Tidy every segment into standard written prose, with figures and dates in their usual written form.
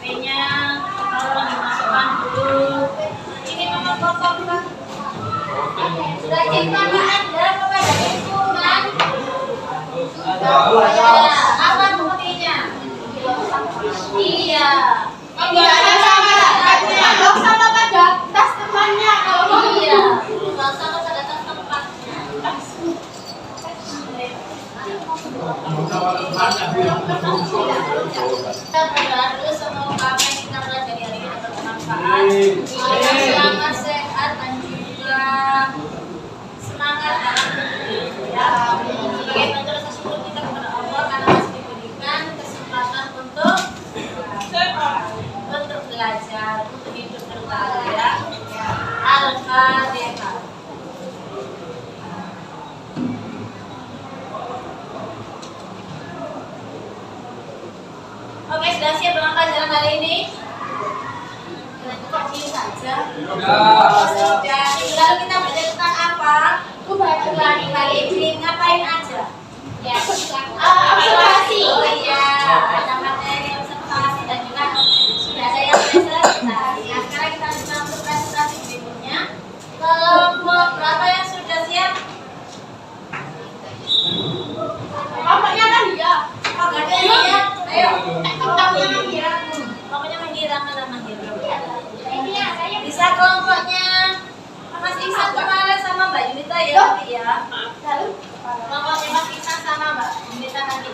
HP-nya tolong dimasukkan dulu. Ini nomor kotak kan? Sudah cek nama Anda kepada lingkungan. Apa buktinya? Iya. Enggak ada sama pada tas temannya kalau iya. Enggak sama pada tas tempatnya. Kita berdoa dulu semoga apa yang kita pelajari hari ini dapat bermanfaat. Selamat, sehat dan juga semangat dalam hidup. Ya, sebagai bentuk rasa syukur kita kepada Allah karena masih diberikan kesempatan untuk belajar, untuk hidup berbahagia. Al-Fatihah. Oke, sudah siap dengan pelajaran hari ini? Kok ini saja? Sudah. Lalu kita belajar tentang apa? Ulangi kali ini ngapain aja? Ya, observasi. Oh iya, ada materi observasi dan juga sudah ada yang presentasi. Nah, sekarang kita lanjutkan untuk presentasi berikutnya. Kelompok berapa yang sudah siap? Kelompoknya kan dia. Kelompoknya dia. Ayo. Kelompoknya Mahira. Kelompoknya Mahira mana Mahira? Bisa kelompoknya Mas Iksan kemarin sama Mbak Yunita ya nanti ya. Kelompoknya Mas Iksan sama Mbak Yunita nanti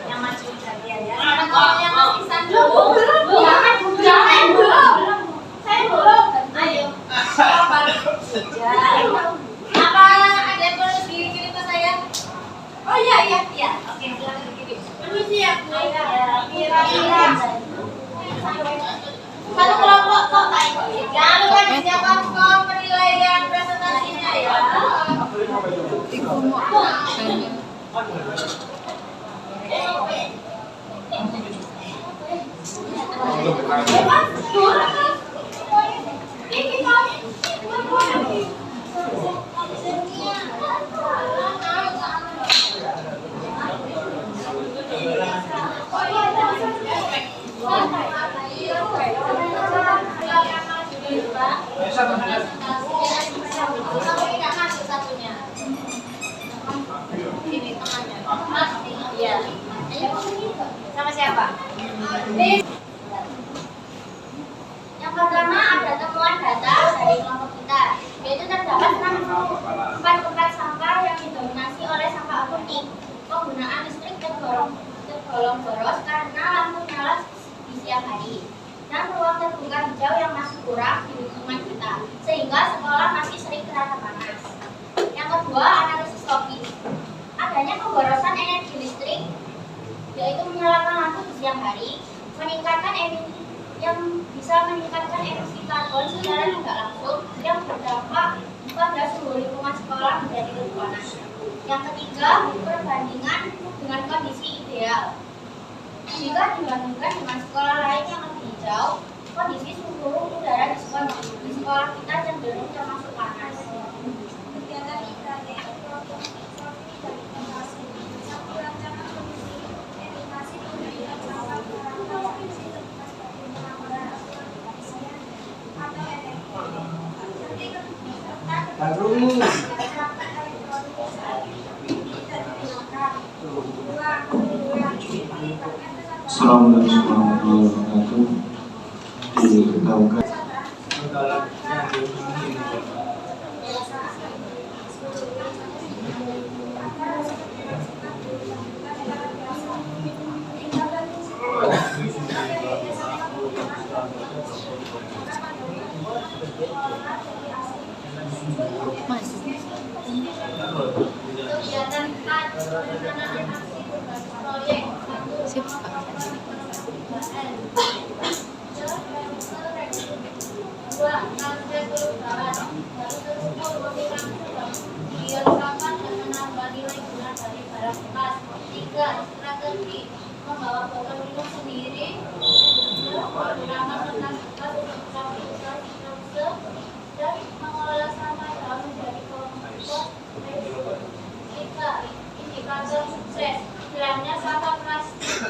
yang maju jadian ya. Sekarang kelompoknya Mas Iksan dulu. Jangan belum. Saya belum. Ayo. Apa ada yang perlu dikirim ke saya? Oh iya. Oke, silakan dikirim. Permisi ya. Kira-kira. Satu kelompok kok jangan lupa disiapkan form penilaian presentasinya ya. Ini temannya. Iya. Sama siapa? Yang pertama ada temuan data dari kelompok kita, yaitu terdapat 64 tempat sampah yang didominasi oleh sampah akutik. Penggunaan listrik tergolong boros karena lampu nyala di siang hari, dan ruang terbuka hijau yang masih kurang di lingkungan kita, sehingga sekolah masih sering terasa panas. Yang kedua, analisis logis. Adanya pemborosan energi listrik, yaitu menyalakan lampu di siang hari, meningkatkan emisi yang bisa meningkatkan emisi karbon secara tidak langsung yang berdampak pada suhu lingkungan sekolah menjadi lebih panas. Yang ketiga, perbandingan dengan kondisi ideal. Jika dibandingkan dengan sekolah lain yang lebih hijau, kondisi suhu udara di sekolah kita cenderung termasuk panas. Kegiatan IKT Assalamualaikum warahmatullahi wabarakatuh. Diberitahukan strategi membawa botol minum sendiri, menggunakan kertas dan mengelola sampah dalam menjadi kompos. Tiga, indikator sukses. Hilangnya sampah plastik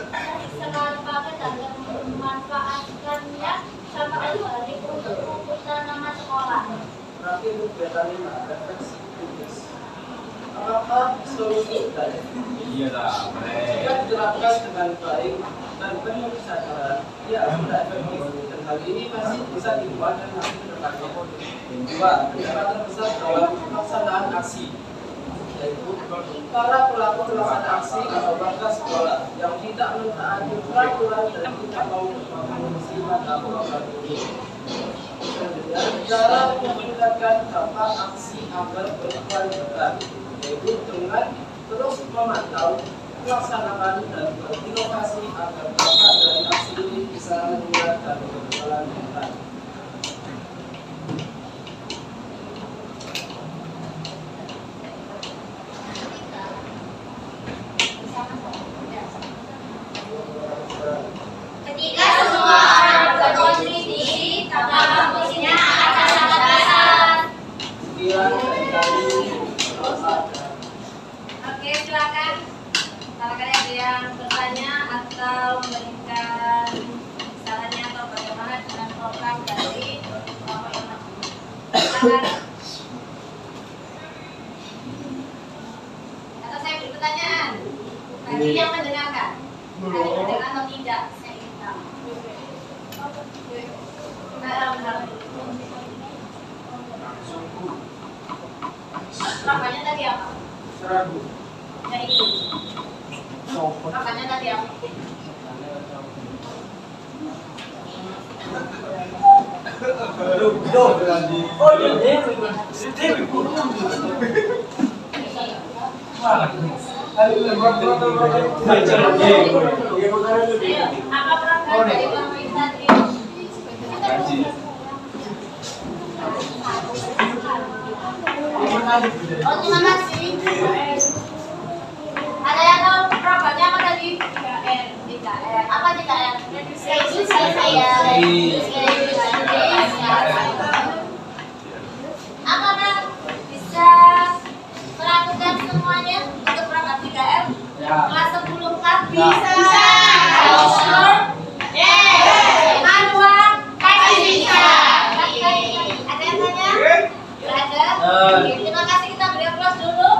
sekali pakai dan bermanfaat semakin bertanya refleksi kritis. Apakah solusi tadi? Iya lah, Jika diterapkan dengan baik dan penuh kesadaran, ia sudah efektif dan hal ini masih bisa dibuat dan masih terpakai. Dua, kendala terbesar dalam pelaksanaan aksi, yaitu para pelaku pelaksanaan aksi atau warga sekolah yang tidak mentaati peraturan dan tidak mau mengisi mata pelajaran ini. Selanjutnya, cara meningkatkan dampak aksi agar berkelanjutan, yaitu dengan terus memantau, melaksanakan dan berinovasi agar dampak dari aksi ini bisa meningkat dan berkelanjutan. Ketika semua orang berkontribusi tanpa fungsinya akan sangat besar. Sekian dari kami. Oke, silakan. Barangkali ada yang bertanya atau memberikan sarannya atau bagaimana dengan program dari kelompok yang maju. Silakan. Atau saya beri pertanyaan. Tadi yang mendengarkan. Ada yang mendengar atau tidak? Saya ingin tahu. Benar. Namanya tadi apa? Seragu. Dari itu. Namanya tadi apa? Apa program dari pemerintah tadi? Oh, terima kasih. Ada yang tahu programnya apa tadi? 3R. Apa 3R? Reduksi saya. Apakah bisa melakukan semuanya untuk program 3R? Kelas 10 kan bisa. Sure? Yes. Manwa pasti bisa. Ada yang tanya? Ada? Oke, terima kasih, kita beri aplaus dulu.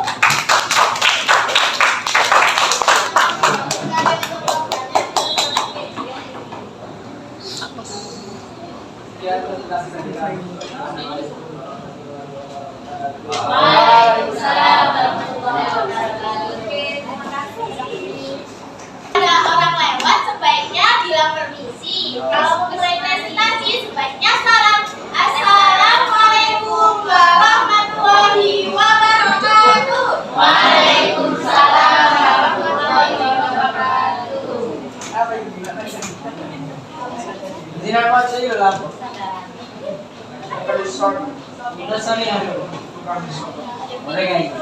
Sekian presentasi dari kami. Waalaikumsalam warahmatullahi wabarakatuh. Oke, terima kasih. Ada orang lewat sebaiknya bilang permisi. Kalau mau mulai presentasi sebaiknya salam. Assalamualaikum warahmatullahi wabarakatuh. Waalaikumsalam warahmatullahi wabarakatuh. Dinamakan saya lah. Boleh guys.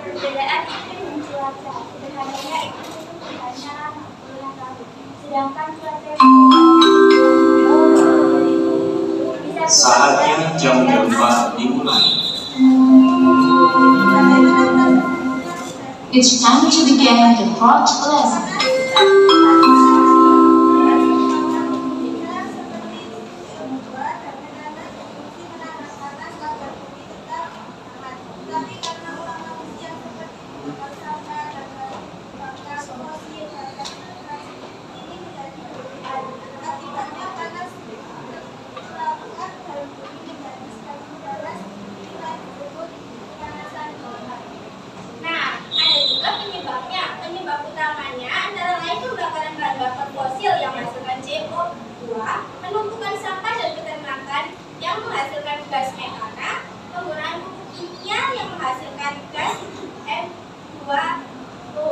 Perbedaan iklim dan cuaca, sederhananya iklim itu hanya berulang tahun, sedangkan cuaca itu bisa Saatnya jam 5 dimulai. It's time to begin the fourth lesson. Nah, ada juga penyebabnya. Penyebab utamanya antara lain pembakaran bahan bakar fosil yang menghasilkan CO2, penumpukan sampah dan peternakan yang menghasilkan gas metana, penggunaan pupuk kimia yang menghasilkan gas N2O.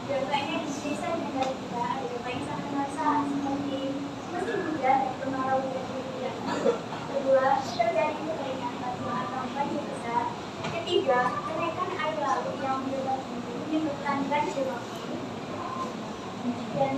Dampaknya di desa negara kita ada dampak yang sangat terasa seperti musim hujan dan kemarau yang berlebihan. Kedua, terjadi kekeringan batuan atau banjir besar. Ketiga, kenaikan air laut yang menyebabkan banjir lokal. Dan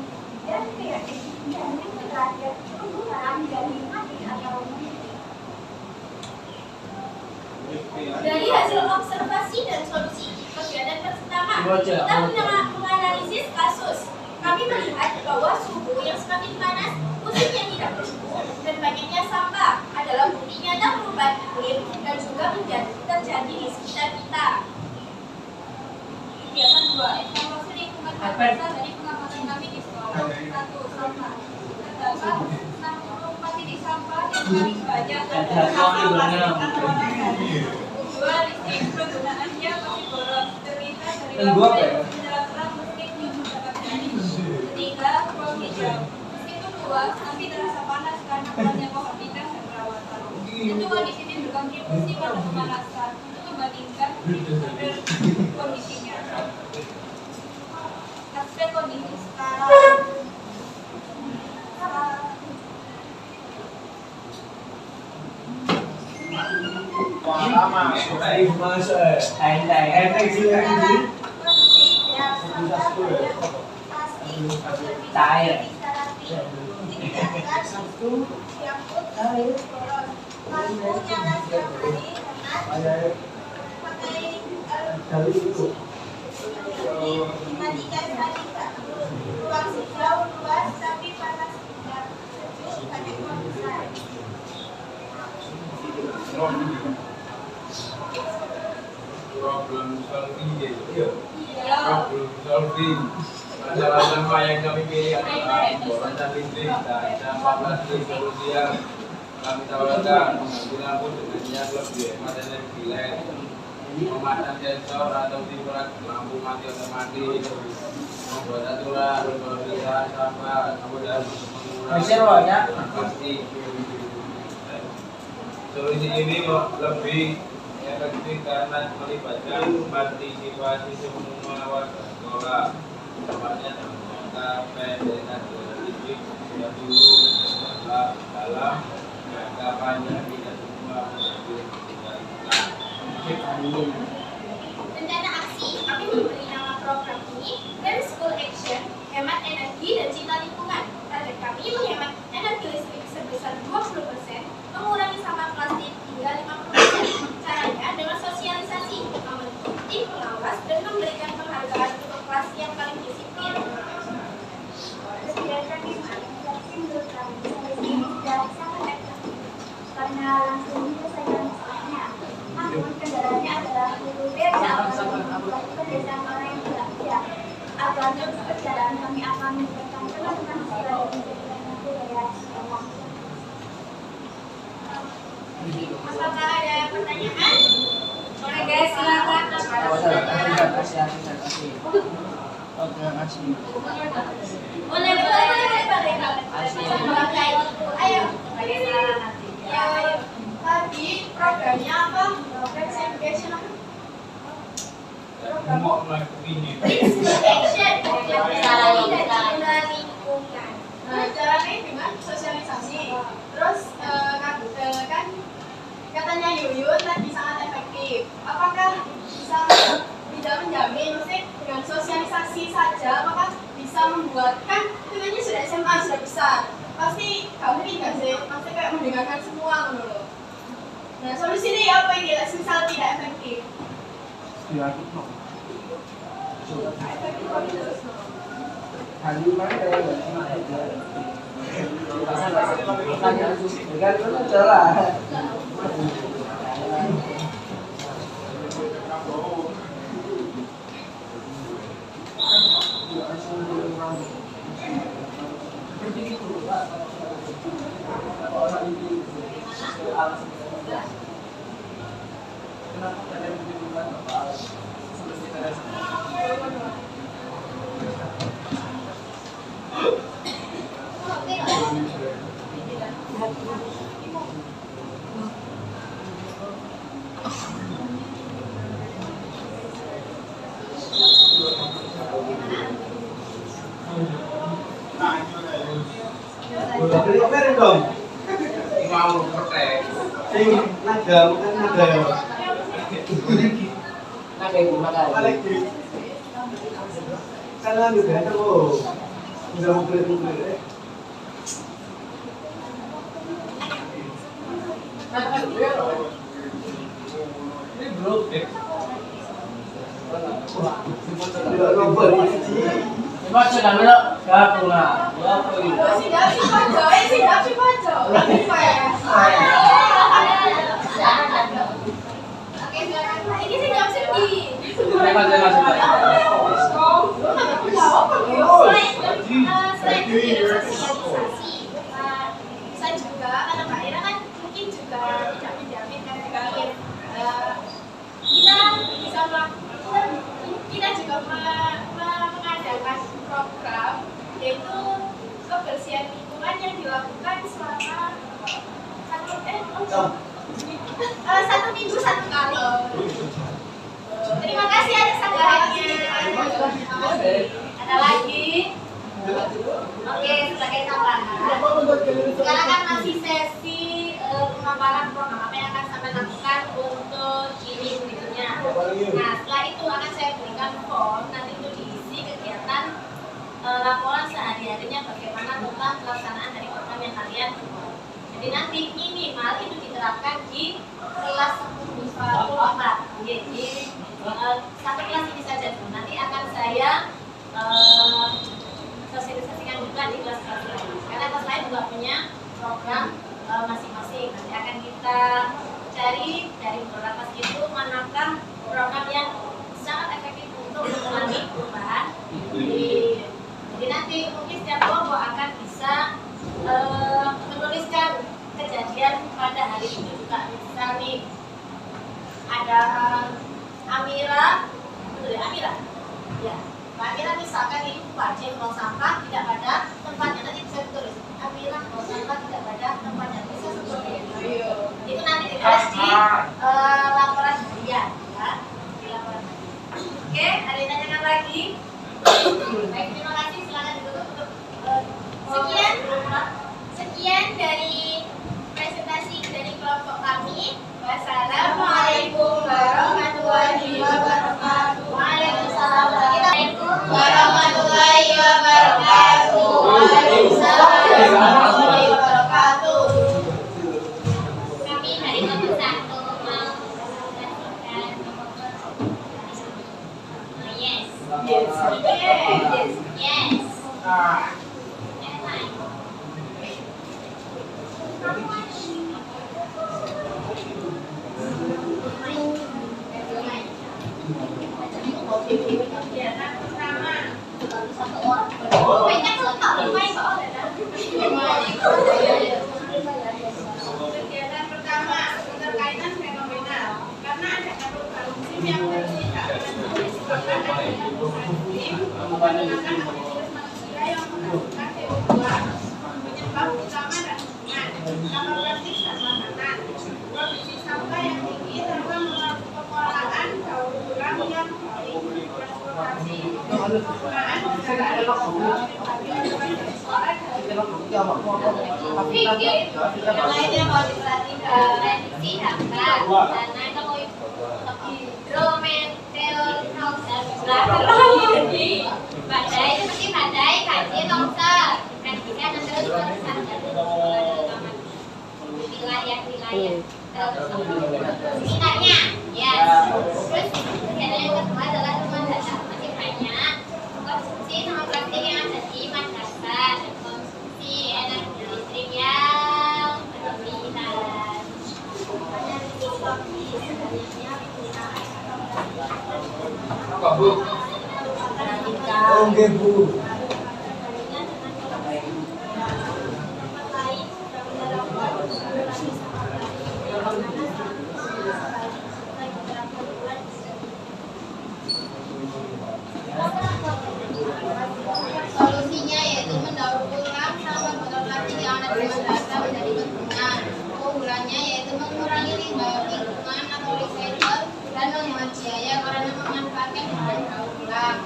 Dari hasil observasi dan solusi kegiatan pertama, kita menganalisis kasus. Kami melihat bahwa suhu yang semakin panas, musim yang tidak bersuhu, dan banyaknya sampah adalah bukti nyata perubahan iklim dan juga terjadi di sekitar kita. Kegiatan 2, evaluasi lingkungan berdasar dari pengamatan kami di sekolah. 1. Sampah. Terdapat 64 titik sampah yang paling banyak adalah sampah plastik armada. 2. Listrik penggunaannya masih boros, terlihat dari lampu menjelang terang meskipun mendapat dari. 3. Ruang hijau. Meskipun luas, tapi terasa panas karena kurangnya pohon pindah dan perawatan. Tentu kondisi ini berkontribusi pada pemanasan untuk membandingkan kondisinya. Aspek kondisi sekarang. Ruang hijau luas tapi panas tidak sejuk pada kondisi. Problem solving ya. Problem solving. Masalah sampah yang kami pilih adalah pembuatan listrik dan sampah plastik solusi yang kami tawarkan pengambilan pun dengannya lebih hemat energi LED, memasang sensor atau timeline lampu mati otomatis, membuat aturan pemilihan sampah, kemudian mengurangi plastik. Solusi ini lebih efektif karena melibatkan partisipasi semua warga sekolah, tempatnya sampai dengan listrik sudah dulu dalam kampanye tidak semua Rencana aksi, kami memberi nama program ini Green School Action, hemat energi dan cinta lingkungan. Target kami menghemat energi listrik sebesar 20%, mengurangi sampah plastik hingga 50%. Caranya dengan sosialisasi, membentuk tim pengawas dan memberikan penghargaan untuk kelas yang paling disiplin. Kegiatan inisiasi menurut kami sudah sangat efektif karena langsung menyelesaikan masalahnya. Namun kendalanya adalah berbeda dengan pedesaan orang yang bekerja. Agar terus berjalan, kami akan memberikan teman-teman siswa dan menjadikan budaya sekolah. Apakah ada pertanyaan? Oke guys, silakan. Boleh. Ayo. Ya, ayo. Tadi programnya apa? Sex education apa? Lingkungan. Nah, caranya dengan sosialisasi. Terus kan katanya Yuyun tadi sangat efektif. Apakah bisa tidak menjamin, maksudnya dengan sosialisasi saja, apakah bisa membuatkan itu sudah SMA sudah besar? Pasti kamu tidak sih, maksudnya kayak mendengarkan semua menurut. Nah, solusi ini apa ini? Misal tidak efektif. Mau protes. Ini bro. Baca dah belok. Gabung lah. Apa ini? Sidap si pojok. Lupa ya. Oke, silakan. Ini sidap sedih. Terima Selain kegiatan sosialisasi, saya juga karena Mbak Ira kan mungkin juga tidak menjamin kan terkait kita juga mengadakan program yaitu kebersihan lingkungan yang dilakukan selama satu minggu satu kali. Terima kasih atas anggarannya. Ada lagi? Oke, sebagai tambahan. Sekarang kan masih sesi pemaparan program apa yang akan sampai lakukan untuk ini berikutnya. Nah, setelah itu akan saya berikan form nanti untuk diisi kegiatan laporan sehari-harinya bagaimana tentang pelaksanaan dari program yang kalian buat. Jadi nanti minimal itu diterapkan di kelas 10 di satu kelas ini saja. Nanti akan saya sosialisasikan juga di kelas-kelas lain. Karena kelas lain juga punya program masing-masing. Nanti akan kita cari dari beberapa itu manakah program yang sangat efektif untuk mengurangi perubahan. Jadi nanti mungkin setiap kelompok akan bisa menuliskan kejadian pada hari itu juga. Misal nih ada Amira, betul ya Amira? Ya. Mbak Amira misalkan ini wajib buang sampah tidak pada tempatnya, nanti bisa tulis Amira buang sampah tidak pada tempatnya, bisa seperti itu. Itu nanti ditulis di laporan harian, ya. Di laporan harian. Oke, ada yang tanyakan lagi? Baik, terima kasih. Silakan ditutup untuk Sekian dari presentasi dari kelompok kami. Wassalamualaikum warahmatullahi wabarakatuh. Waalaikumsalam warahmatullahi wabarakatuh. Waalaikumsalam warahmatullahi wabarakatuh. Kami dari kelompok 1 mau menyampaikan yes. kegiatan pertama. Kegiatan pertama keterkaitan fenomenal karena ada perubahan musim yang tidak disebabkan adanya perubahan iklim menggunakan aktivitas manusia yang menghasilkan CO2 penyebab utama dan sampah plastik dan makanan, produksi sampah yang tinggi serta pengelolaan daur ulang yang baik, transportasi, penggunaan kendaraan Yang lainnya mau diperhatikan reduksi hampa, karena kalau badai seperti badai, banjir, longsor, reduksikan terus meneruskan wilayah-wilayah sekitarnya. Yes. Terus kegiatan yang kedua adalah temuan data masih banyak konsumsi sama plastik yang ada di madrasah dan konsumsi energi listrik yang berlebihan. Apa Bu? Oke Bu. Solusinya yaitu mendaur ulang sampah botol plastik yang ada di madrasah menjadi bendungan. Keunggulannya yaitu mengurangi limbah lingkungan atau recycle dan menghemat biaya karena memanfaatkan bahan daur ulang.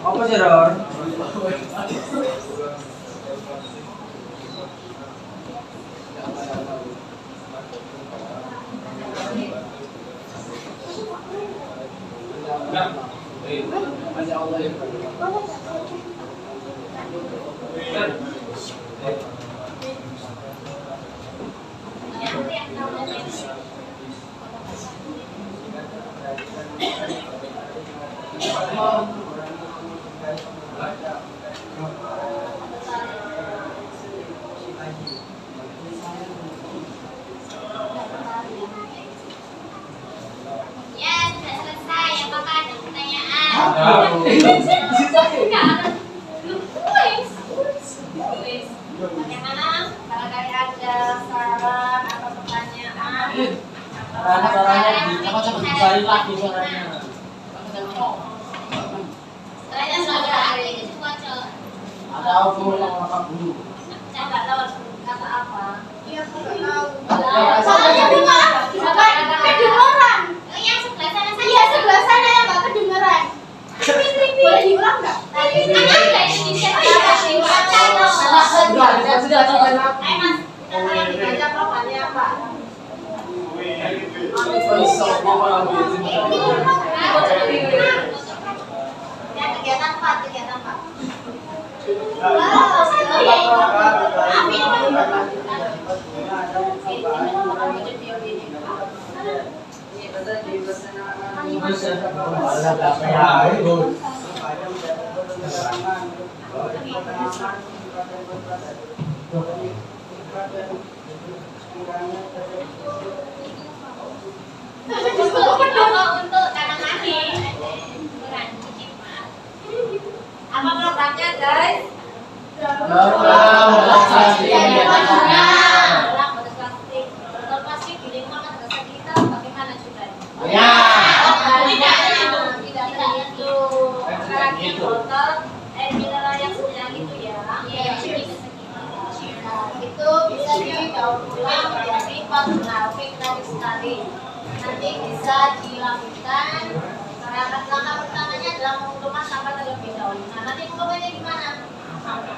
Apa Ror. Ya, sudah selesai. Apakah ada pertanyaan? Bagaimana? Barangkali ada saran atau pertanyaan? Soalnya sudah ada itu semua, Cok. Saya nggak tahu harus kata apa. Soalnya bunga kedengeran. Oh, yang sebelah sana saja. Iya, sebelah sana yang nggak kedengeran. Boleh diulang nggak? Tadi kan ada ini di chat. Sudah. Ayo, Mas. Dibaca programnya apa? Ya, kegiatan 4. Untuk tanam akhir. Apa programnya, guys? Botol plastik di lingkungan madrasah kita bagaimana sudah? Tidak itu. Sekarang ini botol air mineral yang sedang itu ya. Itu bisa didaur ulang menjadi plastik tadi sekali. Nanti bisa dilakukan. Langkah pertamanya adalah mengumpulkan sampah terlebih dahulu. Nah, nanti mengumpulkannya gimana? Sampah.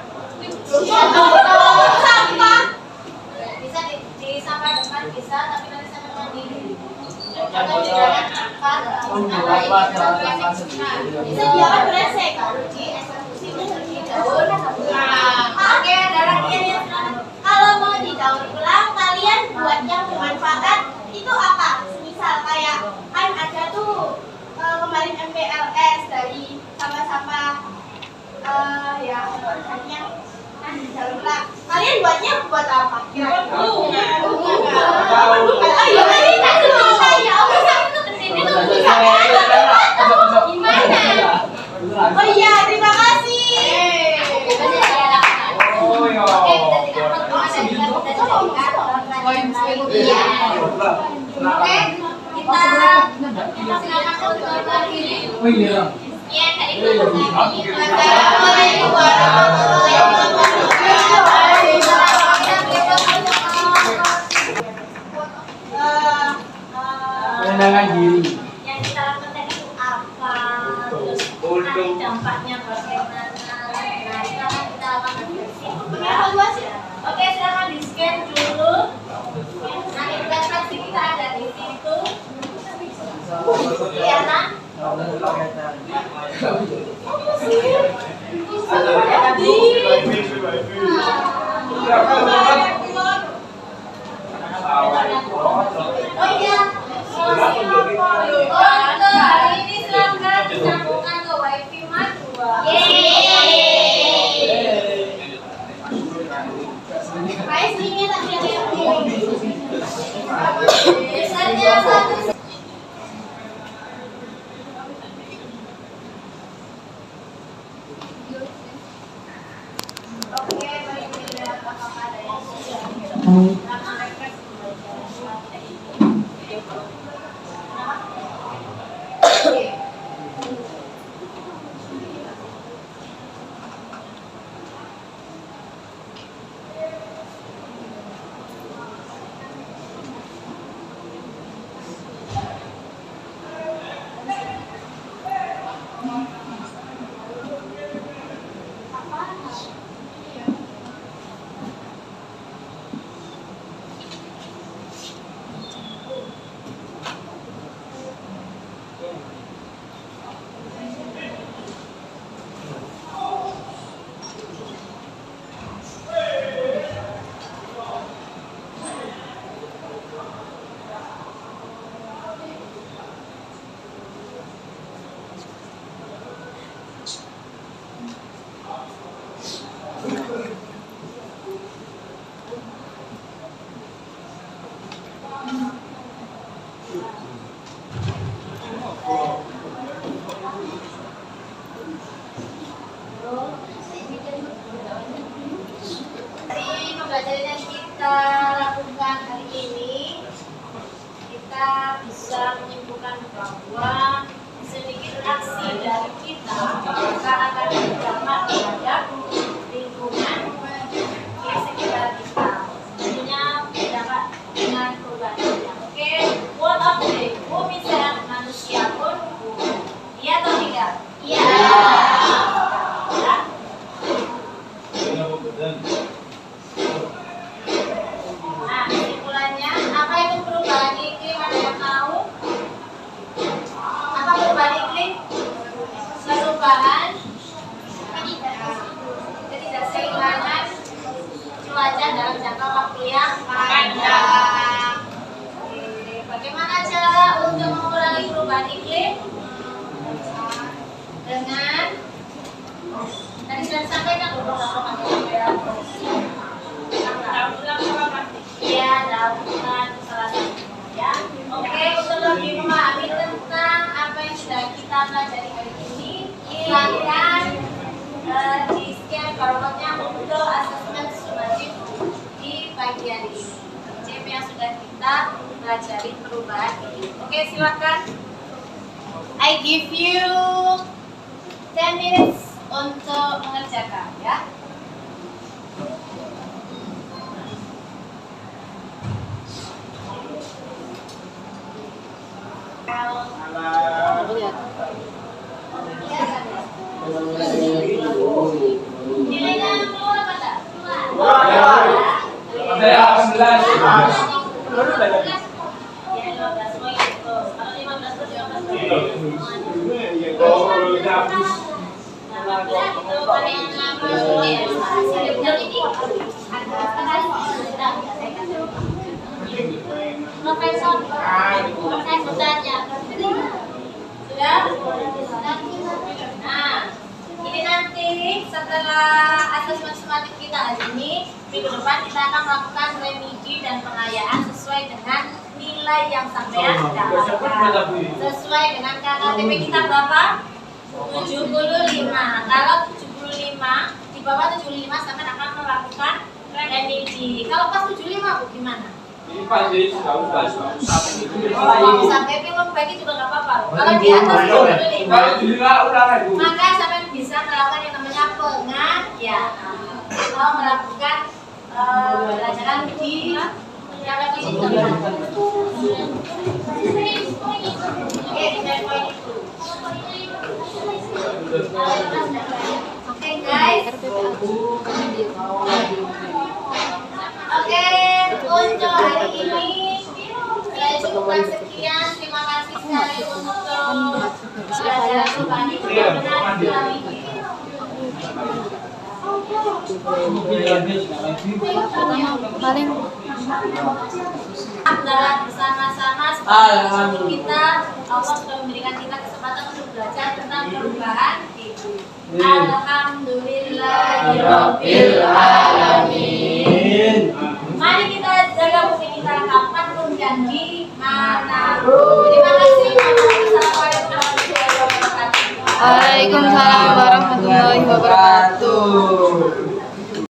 Bisa di sampah depan bisa, tapi nanti saya mandiri. Atau di dalam tempat Disediakan beresek di eksekusi terlebih dahulu. Oke, ada lagi yang Kalau mau didaur ulang, kalian buat yang bermanfaat itu apa? Misal kayak kan ada tuh kemarin MPLS dari sampah-sampah ya bahannya kan didaur ulang. Kalian buatnya buat apa? Bunga. Ayo tadi kan dulu saya. Oke, saya itu kesini tuh bisa. Gimana? Oh iya, terima kasih. Oke, kita tidak perlu ada juga kita jadikan Iya. Oke, kita silakan untuk lagi. Ya, Kak Ibu. Assalamualaikum warahmatullahi wabarakatuh. Rendangan diri. Yang kita lakukan tadi itu apa? Terus nanti dampaknya bagaimana? Nah, sekarang kita akan berevaluasi. Oke, silakan di scan dulu. Nanti presensi kita ada di situ. Iya kan? Oh iya. Untuk hari ini silakan disambungkan ke wifi Madua. Kayak sini tak lihat. Biasanya satu. Oke, baik dilihat apakah ada yang sudah. kita lakukan hari ini, kita bisa menyimpulkan bahwa sedikit aksi dari kita maka akan berdampak terhadap lingkungan di sekitar kita. Tentunya berdampak dengan perubahan iklim. Oke, word of the day. Bumi sehat, manusia pun bumi. Iya atau tidak? Iya. Ya. Nah, kesimpulannya, apa itu perubahan iklim? Ada yang tahu? Apa perubahan iklim? Perubahan ketidakseimbangan cuaca dalam jangka waktu yang panjang. Oke, bagaimana cara untuk mengurangi perubahan iklim? Dengan tadi sudah disampaikan iya, daur-ulang salah satunya ya. Oke, untuk lebih memahami tentang apa yang sudah kita pelajari hari ini, silakan di-scan barcode-nya untuk asesmen sumatif di bagian ini. CP yang sudah kita pelajari perubahan ini. Oke, silakan. I give you 10 minutes untuk mengerjakan ya. Nilainya keluar apa tak? Keluar. Saya 11. Ya 15 poin itu. Kalau 15 plus 15 poin. Itu paling Profesor saya bertanya sudah? Nah, ini nanti setelah asesmen sumatif kita hari ini, minggu depan kita akan melakukan remedi dan pengayaan sesuai dengan nilai yang sampean dapatkan. Sesuai dengan KKTP kita berapa? 75. Kalau 75, di bawah 75 sampean akan melakukan remedi. Kalau pas 75 Bu gimana? Ini Pak jadi sudah Kalau sampai film baik juga nggak apa-apa. Kalau di atas 75, maka sampai bisa melakukan yang namanya pengayaan. Atau melakukan pelajaran di repetisi terbatas. Oke, di poin itu. Oke guys. Oke, untuk hari ini saya cukupkan sekian. Terima kasih sekali untuk pelajaran perubahan iklim yang menarik sekali ini. Dalam bersama-sama seperti kita, Allah sudah memberikan kita kesempatan untuk belajar tentang perubahan iklim. Alhamdulillahirabbil alamin. Mari kita jaga bumi kita kapanpun dan di manapun. Terima kasih. Assalamualaikum warahmatullahi wabarakatuh. Waalaikumsalam warahmatullahi wabarakatuh.